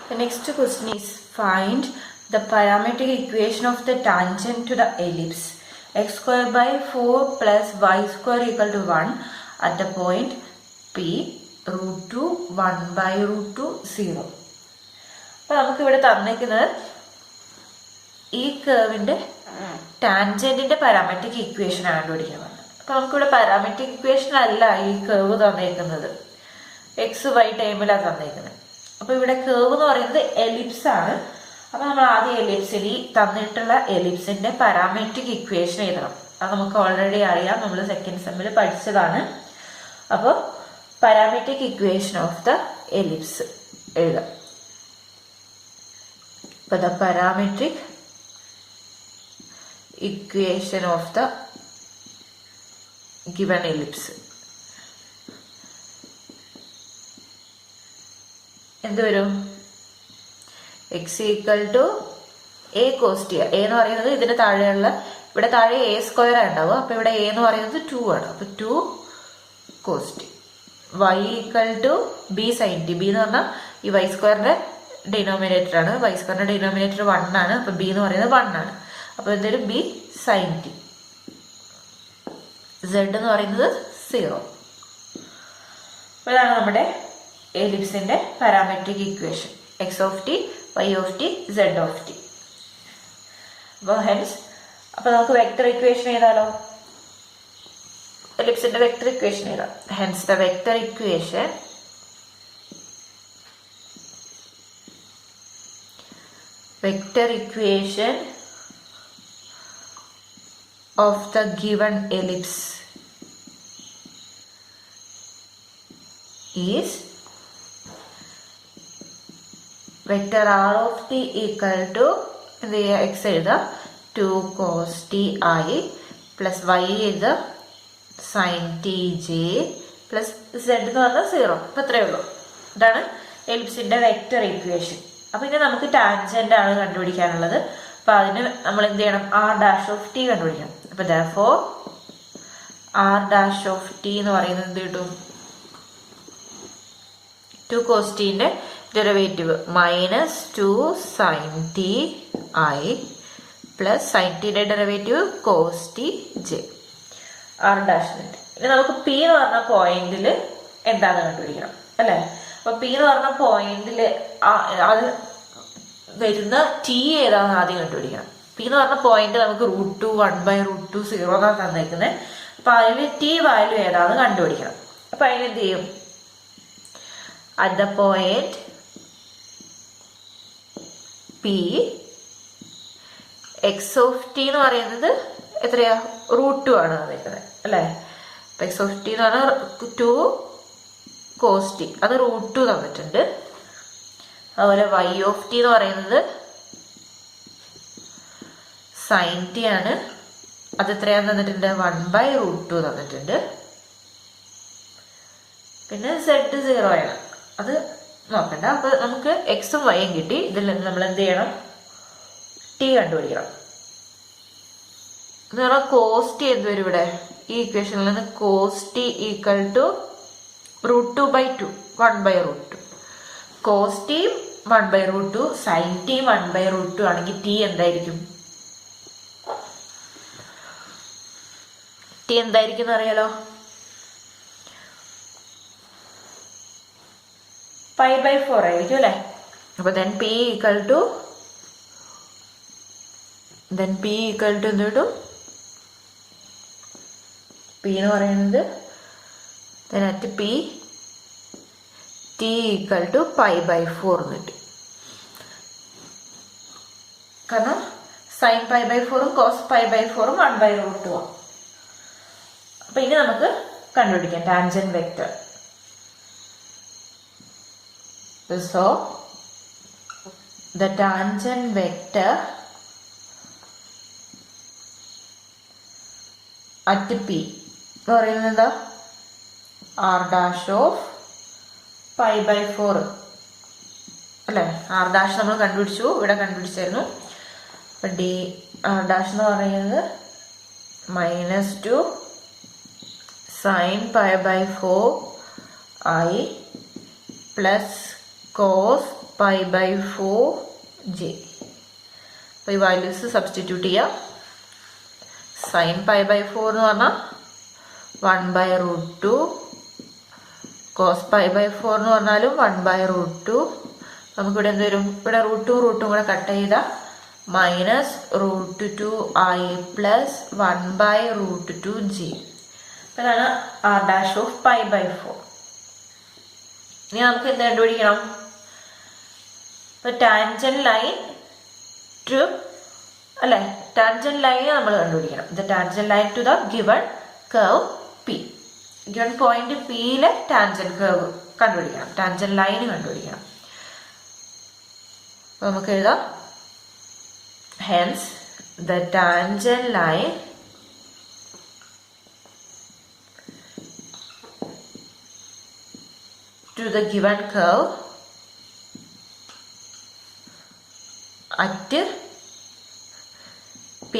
The next question is find the parametric equation of the tangent to the ellipse x square by 4 plus y square equal to 1 at the point P root 2 1 by root 2 0. അപ്പോൾ നമുക്ക് ഇവിടെ തന്നിരിക്കുന്നത് ഈ കേർവിൻ്റെ ടാൻജൻറ്റിൻ്റെ parametric equation ആണ് കണ്ടുപിടിക്കുന്നത്. അപ്പോൾ നമുക്കിവിടെ parametric equation അല്ല ഈ കേർവ് തന്നേക്കുന്നത്, എക്സ് വൈ ടൈമിലാണ് തന്നേക്കുന്നത്. അപ്പോൾ ഇവിടെ കേർവ് എന്ന് പറയുന്നത് എലിപ്സ് ആണ്. അപ്പോൾ നമ്മൾ ആദ്യം എലിപ്സിൽ ഈ തന്നിട്ടുള്ള എലിപ്സിന്റെ പാരാമെട്രിക് ഇക്വേഷൻ എഴുതണം. അത് നമുക്ക് ഓൾറെഡി അറിയാം, നമ്മൾ സെക്കൻഡ് സെമ്മിൽ പഠിച്ചതാണ്. അപ്പോൾ parametric equation of the ellipse എഴുതാം. അപ്പോൾ the parametric equation of the given ellipse എന്ത് വരും? X equal to a cos t. A എന്ന് പറയുന്നത് ഇതിന് താഴെയുള്ള, ഇവിടെ താഴെ എ സ്ക്വയർ ഉണ്ടാവുക. അപ്പൊ ഇവിടെ എ എന്ന് പറയുന്നത് 2 ആണ്. അപ്പൊ 2 cos t. Y equal to b sine t. B എന്ന് പറഞ്ഞാൽ ഈ വൈ സ്ക്വയറിന്റെ ഡിനോമിനേറ്റർ ആണ്. വൈ സ്ക്വയറിന്റെ ഡിനോമിനേറ്റർ 1 ആണ്. അപ്പൊ ബി എന്ന് പറയുന്നത് 1 ആണ്. അപ്പൊ എന്തൊരു ബി സൈൻ ടി. സെഡ് എന്ന് പറയുന്നത് 0. അപ്പൊ ഇതാണ് നമ്മുടെ എലിപ്സിന്റെ parametric equation, x of t, y of t, z of t. അപ്പോൾ ഹെൻസ് അപ്പോൾ നമുക്ക് വെക്ടർ ഇക്വേഷൻ എഴുതാലോ. എലിപ്സിന്റെ വെക്ടർ ഇക്വേഷൻ എഴുതാം. Hence the vector equation of the given ellipse is vector r of t equal to എന്ത് ചെയ്യുക, x എഴുതുക 2 cos t ആയി പ്ലസ് വൈ എഴുതുക sine t j plus z എന്ന് പറഞ്ഞാൽ 0. അപ്പം ഇത്രയേ ഉള്ളൂ. ഇതാണ് എലിപ്സിന്റെ വെക്ടർ ഇക്വേഷൻ. അപ്പം ഇനി നമുക്ക് ടാൻജന്റ് ആണ് കണ്ടുപിടിക്കാനുള്ളത്. അപ്പം അതിന് നമ്മൾ എന്ത് ചെയ്യണം? ആർ ഡാഷ് ഓഫ് ടി കണ്ടുപിടിക്കണം. അപ്പം therefore r dash of t എന്ന് പറയുന്നത് എന്ത് കിട്ടും? 2 cos ടിന്റെ derivative -2 sin t i plus sin ടിയുടെ derivative cos t j r dash. ഇനി നമുക്ക് പി എന്ന് പറഞ്ഞ പോയിന്റിൽ എന്താണെന്ന് കണ്ടുപിടിക്കണം അല്ലേ. അപ്പൊ പി എന്ന് പറഞ്ഞ പോയിന്റിൽ അത് വരുന്ന ടി ഏതാണെന്ന് ആദ്യം കണ്ടുപിടിക്കണം. പി എന്ന് പറഞ്ഞ പോയിന്റ് നമുക്ക് √2 1 by √2 0 എന്നാണ് തന്നേക്കുന്നത്. അപ്പൊ അതിൽ ടി വാല്യൂ ഏതാണെന്ന് കണ്ടുപിടിക്കണം. അപ്പൊ അതിനെന്ത് ചെയ്യും? at the point P X of t എന്ന് പറയുന്നത് എത്രയാ? √2 ആണ് തന്നിരിക്കുന്നത് അല്ലേ. എക്സ് ഓഫ് ടി എന്ന് പറഞ്ഞാൽ 2 cos ടി, അത് √2 തന്നിട്ടുണ്ട്. അതുപോലെ വൈ ഓഫ് ടി എന്ന് പറയുന്നത് സൈൻ ടി ആണ്, അത് എത്രയാന്ന് തന്നിട്ടുണ്ട്? 1 by √2 തന്നിട്ടുണ്ട്. പിന്നെ സെഡ് 0 ആണ്, അത് നോക്കണ്ട. അപ്പൊ നമുക്ക് എക്സും വൈയും കിട്ടി. ഇതിൽ നമ്മൾ എന്ത് ചെയ്യണം? ടി കണ്ടുപിടിക്കണം. എന്ന് പറഞ്ഞാൽ കോസ് ടി എന്ത് വരും ഇവിടെ? ഈ ഇക്വേഷനിൽ നിന്ന് cos t equal to √2 by 2 1 by √2. Cos t 1 by √2, sine t 1 by √2 ആണെങ്കിൽ ടി എന്തായിരിക്കും? ടി എന്തായിരിക്കും എന്ന് അറിയാലോ? π/4 ആയിരിക്കും അല്ലെ. അപ്പൊ then p equal to എന്ത് കിട്ടും? p എന്ന് പറയുന്നത് then at p t equal to π/4 എന്ന് കിട്ടി. കാരണം sin π/4ഉം cos π/4ഉം 1 by √2 ആണ്. അപ്പൊ ഇനി നമുക്ക് കണ്ടുപിടിക്കാം tangent vector. So the tangent vector at P എന്ന് പറയുന്നത് എന്താ? ആർ ഡാഷ് ഓഫ് π/4 അല്ലെ. ആർ ഡാഷ് നമ്മൾ കണ്ടുപിടിച്ചു, ഇവിടെ കണ്ടുപിടിച്ചായിരുന്നു. അപ്പൊ ഡി ആർ ഡാഷ് എന്ന് പറയുന്നത് -2 sin π/4 i plus cos π/4j. അപ്പോൾ ഈ വാല്യൂസ് സബ്സ്റ്റിറ്റ്യൂട്ട് ചെയ്യുക. സൈൻ π/4 എന്ന് പറഞ്ഞാൽ 1/√2, കോസ് π/4 എന്ന് പറഞ്ഞാലും 1/√2. നമുക്കിവിടെ എന്ത് വരും? ഇവിടെ √2 കൂടെ കട്ട് ചെയ്താൽ -√2i പ്ലസ് 1/√2j. അതാണ് r' ഓഫ് π/4. ഇനി നമുക്ക് എന്ത് കണ്ടുപിടിക്കണം? ഇപ്പൊ ടാൻജന്റ് ലൈൻ ടു അല്ലെ, ടാൻജന്റ് ലൈൻ നമ്മൾ കണ്ടുപിടിക്കണം. The tangent line to the given curve P. Given point പിയിലെ ടാൻജന്റ് കർവ് കണ്ടുപിടിക്കണം, ടാൻജന്റ് ലൈൻ കണ്ടുപിടിക്കണം. അപ്പൊ നമുക്ക് എഴുതാം, hence the tangent line to the given curve at P,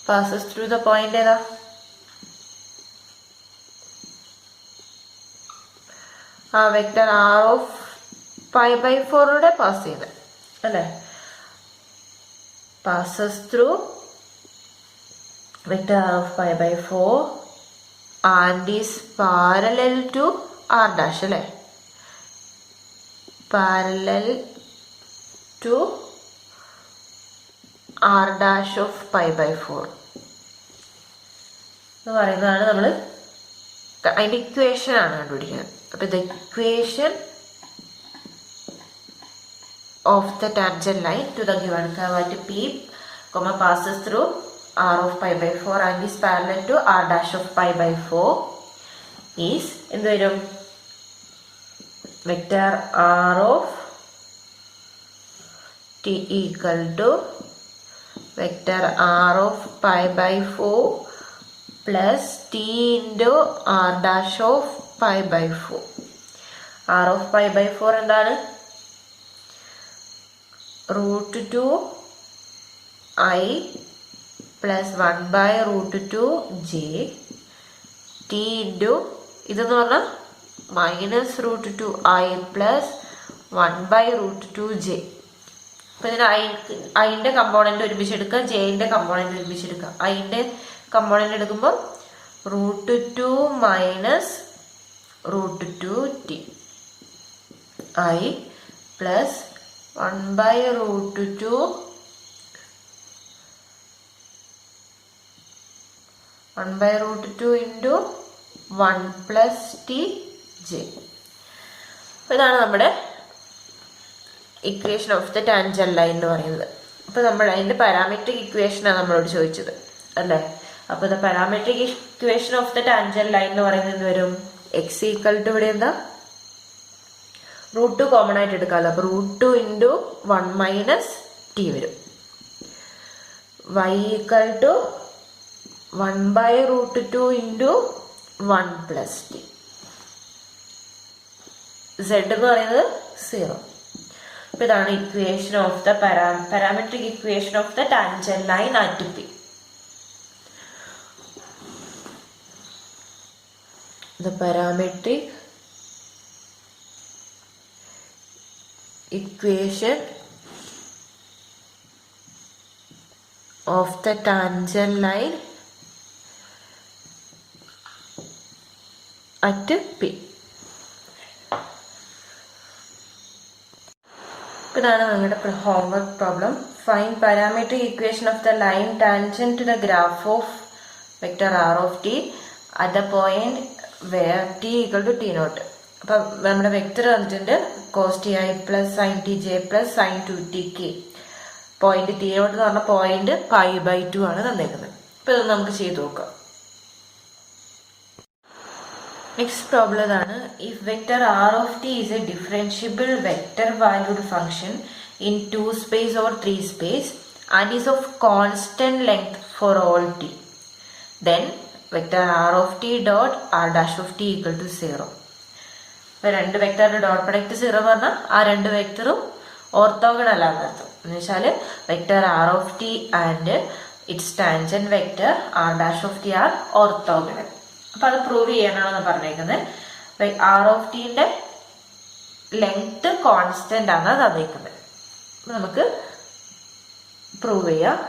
passes through the point ഏതാ? ആ വെക്ടർ r ഓഫ് π/4 പാസ് ചെയ്ത് അല്ലേ, passes through vector r of π/4 and is parallel to r' അല്ലേ, parallel to r' of π/4 എന്ന് പറയുന്നതാണ് നമ്മൾ അതിന്റെ equation ആണ് കണ്ടുപിടിക്കുന്നത്. അപ്പൊ ഇത് equation of the tangent line to the given curve at P, passes through r of π/4 and is parallel to r' of π/4 is എന്ത് വരും? Vector r of t equal to vector r of π/4 plus t into r' of π/4. r of π/4 എന്താണ്? √2i plus 1/√2j t into ഇതെന്ന് പറഞ്ഞാൽ -√2i plus 1/√2j. അപ്പം ഇതിന് ഐൻ്റെ component ഒരുമിച്ചെടുക്കുക, ജെയിൻ്റെ component ഒരുമിച്ചെടുക്കുക. ഐൻ്റെ component എടുക്കുമ്പോൾ √2 minus √2t i plus 1/√2 into 1 plus T J. ഇതാണ് നമ്മുടെ equation of the tangent line എന്ന് പറയുന്നത്. അപ്പോൾ നമ്മൾ അതിൻ്റെ പാരാമെട്രിക് ഇക്വേഷനാണ് നമ്മളോട് ചോദിച്ചത് അല്ലേ. അപ്പോൾ the parametric equation of the tangent line എന്ന് പറയുന്നത് വരും എക്സ് ഈക്വൽ ടു ഇവിടെ എന്താ √2 കോമൺ ആയിട്ട് എടുക്കാമല്ലോ. അപ്പോൾ √2 ഇൻറ്റു 1 മൈനസ് ടി വരും. y equal to 1/√2 into 1 plus t. z എന്ന് പറയുന്നത് 0. അപ്പോൾ ഇതാണ് equation of the parametric equation of the tangent line at P. The parametric equation of the tangent line at P. ഇതാണ് നമ്മുടെ homework problem. Find parametric equation of the line tangent to the graph of vector r of t at the point where t equal to t naught. അപ്പം നമ്മുടെ vector തന്നിട്ടുണ്ട് cos t i plus sine t j plus sine 2tk. Point t naught എന്ന് പറഞ്ഞ point π/2 ആണ് തന്നേക്കുന്നത്. അപ്പം ഇത് നമുക്ക് ചെയ്ത് നോക്കാം. നെക്സ്റ്റ് പ്രോബ്ലം ഇതാണ്. If vector r of t is a differentiable vector valued function in 2 space or 3 space and is of constant length for all t, then vector r of t dot r' of t equal to 0. ഇപ്പം രണ്ട് വെക്ടറിന്റെ dot product 0 പറഞ്ഞാൽ ആ രണ്ട് വെക്ടറും orthogonal ആണ് അർത്ഥം. എന്ന് വെച്ചാൽ vector r of t and its tangent vector r' of t are orthogonal. അപ്പം അത് പ്രൂവ് ചെയ്യാനാണെന്ന് പറഞ്ഞേക്കുന്നത്. ആർ ഓഫ് ടിന്റെ ലെങ്ത് കോൺസ്റ്റന്റ് ആണ് തന്നിരിക്കുന്നത്. നമുക്ക് പ്രൂവ് ചെയ്യാം.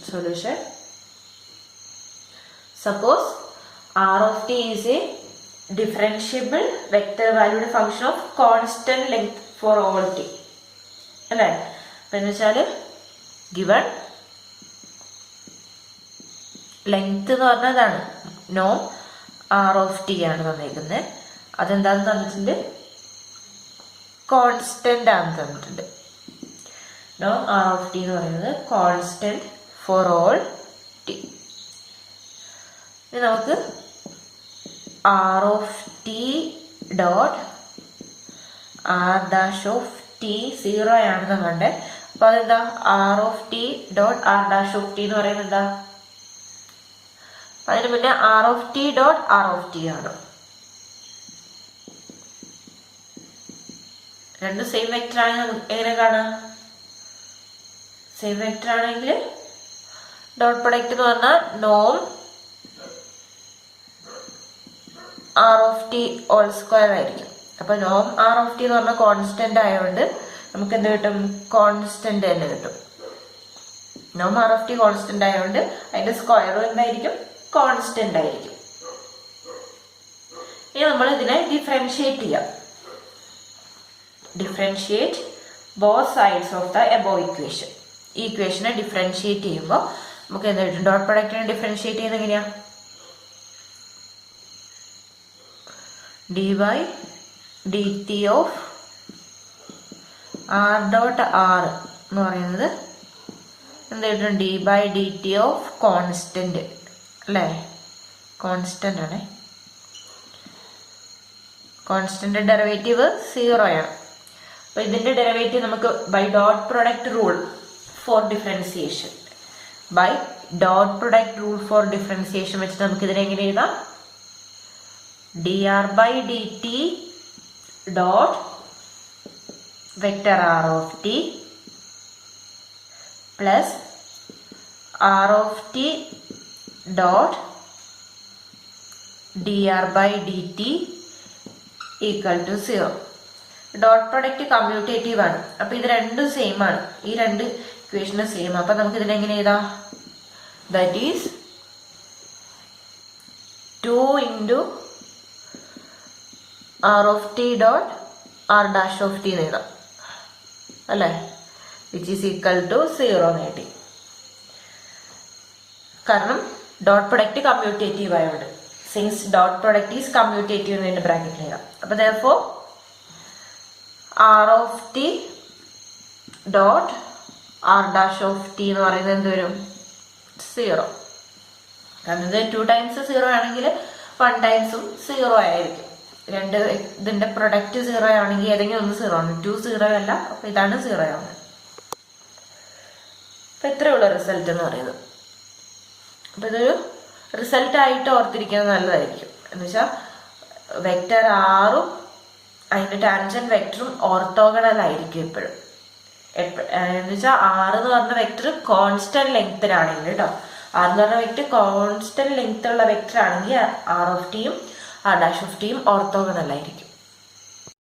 Solution: suppose r of t is a differentiable vector valued function of constant length for all t അല്ലേ. അപ്പൊ എന്ന് വെച്ചാല് ഗിവൺ ലെങ്ത് എന്ന് പറഞ്ഞതാണ് നോം ആർ ഓഫ് ടി ആണ് തന്നിരിക്കുന്നത്. അതെന്താന്ന് തന്നിട്ടുണ്ട്? കോൺസ്റ്റന്റ് ആണ് തന്നിട്ടുണ്ട്. നോം ആർ ഓഫ് ടി എന്ന് പറയുന്നത് കോൺസ്റ്റന്റ് ഫോർ ഓൾ ടി. ഇനി നമുക്ക് r of t dot r dash of t 0 ആണെന്ന് കണ്ടേ. അപ്പൊ അതെന്താ? R of t dot r dash of t എന്ന് പറയുന്നത് എന്താ? അതിന് മുന്നേ r of t dot r of t ആണ്. രണ്ടും സെയിം വെക്ടർ ആണെങ്കിൽ എങ്ങനെ കാണാം? സെയിം വെക്ടർ ആണെങ്കിൽ ഡോട്ട് പ്രൊഡക്റ്റ് എന്ന് പറഞ്ഞാൽ നോം r of t whole square ആയിരിക്കും. അപ്പൊ നോം ആർ ഓഫ് ടി എന്ന് പറഞ്ഞാൽ കോൺസ്റ്റന്റ് ആയതുകൊണ്ട് നമുക്ക് എന്ത് കിട്ടും? കോൺസ്റ്റന്റ് തന്നെ കിട്ടും. നോം ആർ ഓഫ് ടി കോൺസ്റ്റന്റ് ആയതുകൊണ്ട് അതിന്റെ സ്ക്വയറും എന്തായിരിക്കും? കോൺസ്റ്റന്റ് ആയിരിക്കും. ഇനി നമ്മൾ ഇതിനെ ഡിഫറൻഷിയേറ്റ് ചെയ്യാം. Differentiate both sides of the above equation. ഈ ഇക്വേഷനെ ഡിഫറൻഷിയേറ്റ് ചെയ്യുമ്പോൾ നമുക്ക് എന്ത് കിട്ടും? ഡോട്ട് പ്രൊഡക്റ്റിനെ ഡിഫറൻഷിയേറ്റ് ചെയ്യുന്നത് എങ്ങനെയാ? D by d t of r dot r എന്ന് പറയുന്നത് എന്ത് കിട്ടും? D by d t of constant അല്ലേ. കോൺസ്റ്റന്റ് ആണ്. കോൺസ്റ്റന്റ് ഡെറിവേറ്റീവ് 0 ആണ്. അപ്പൊ ഇതിന്റെ ഡെറിവേറ്റീവ് നമുക്ക് by dot product rule for differentiation വെച്ചിട്ട് നമുക്ക് ഇതിനെ എങ്ങനെ എഴുതാം? D r by d t dot vector r of t plus r of t dot d r by d t equal to 0. Dot product commutative ആണ്. അപ്പൊ ഇത് രണ്ടും same ആണ്. ഈ രണ്ട് ഇക്വേഷനും സെയിം. അപ്പൊ നമുക്ക് ഇതിനെ എങ്ങനെ എഴുതാം? That is 2 into r of t dot r dash of t എന്ന് എഴുതാം അല്ലേ. വിച്ച് ഈസ് ഈക്വൽ ടു 0 നേടി. കാരണം ഡോട്ട് പ്രൊഡക്റ്റ് കമ്മ്യൂട്ടേറ്റീവ് ആയതുകൊണ്ട്. Since dot product is commutative എന്ന് വേണ്ടി ബ്രാക്കറ്റിൽ എഴുതാം. അപ്പൊ therefore r of t dot r dash of t എന്ന് പറയുന്നത് എന്ത് വരും? 0. കാരണം ഇത് 2 times 0 ആണെങ്കിൽ 1 times 0 ആയിരിക്കും. രണ്ട് ഇതിന്റെ പ്രൊഡക്റ്റ് 0 ആണെങ്കിൽ ഏതെങ്കിലും ഒന്ന് 0 ആണ്. 2 0 അല്ല. അപ്പൊ ഇതാണ് 0 ആണ്. അപ്പൊ ഇത്രയുള്ള റിസൾട്ട് എന്ന് പറയുന്നത്. അപ്പൊ ഇതൊരു റിസൾട്ട് ആയിട്ട് ഓർത്തിരിക്കുന്നത് നല്ലതായിരിക്കും. എന്ന് വെച്ചാൽ വെക്ടർ ആറും അതിന്റെ ടാൻജന്റ് വെക്ടറും ഓർത്തോഗണൽ ആയിരിക്കും എപ്പോഴും. എന്ന് വെച്ചാൽ 6 എന്ന് പറഞ്ഞ വെക്ടർ കോൺസ്റ്റന്റ് ലെങ്ത്തിനാണെങ്കിൽ കേട്ടോ. 6 എന്ന് പറഞ്ഞ വെക്ടർ കോൺസ്റ്റന്റ് ലെങ്ത് ഉള്ള വെക്ടർ ആണെങ്കിൽ ആർ ഓഫ് ടിയും ആർ ഡാഷ് ഓഫ് ടിയും ഓർത്തോഗണൽ ആയിരിക്കും.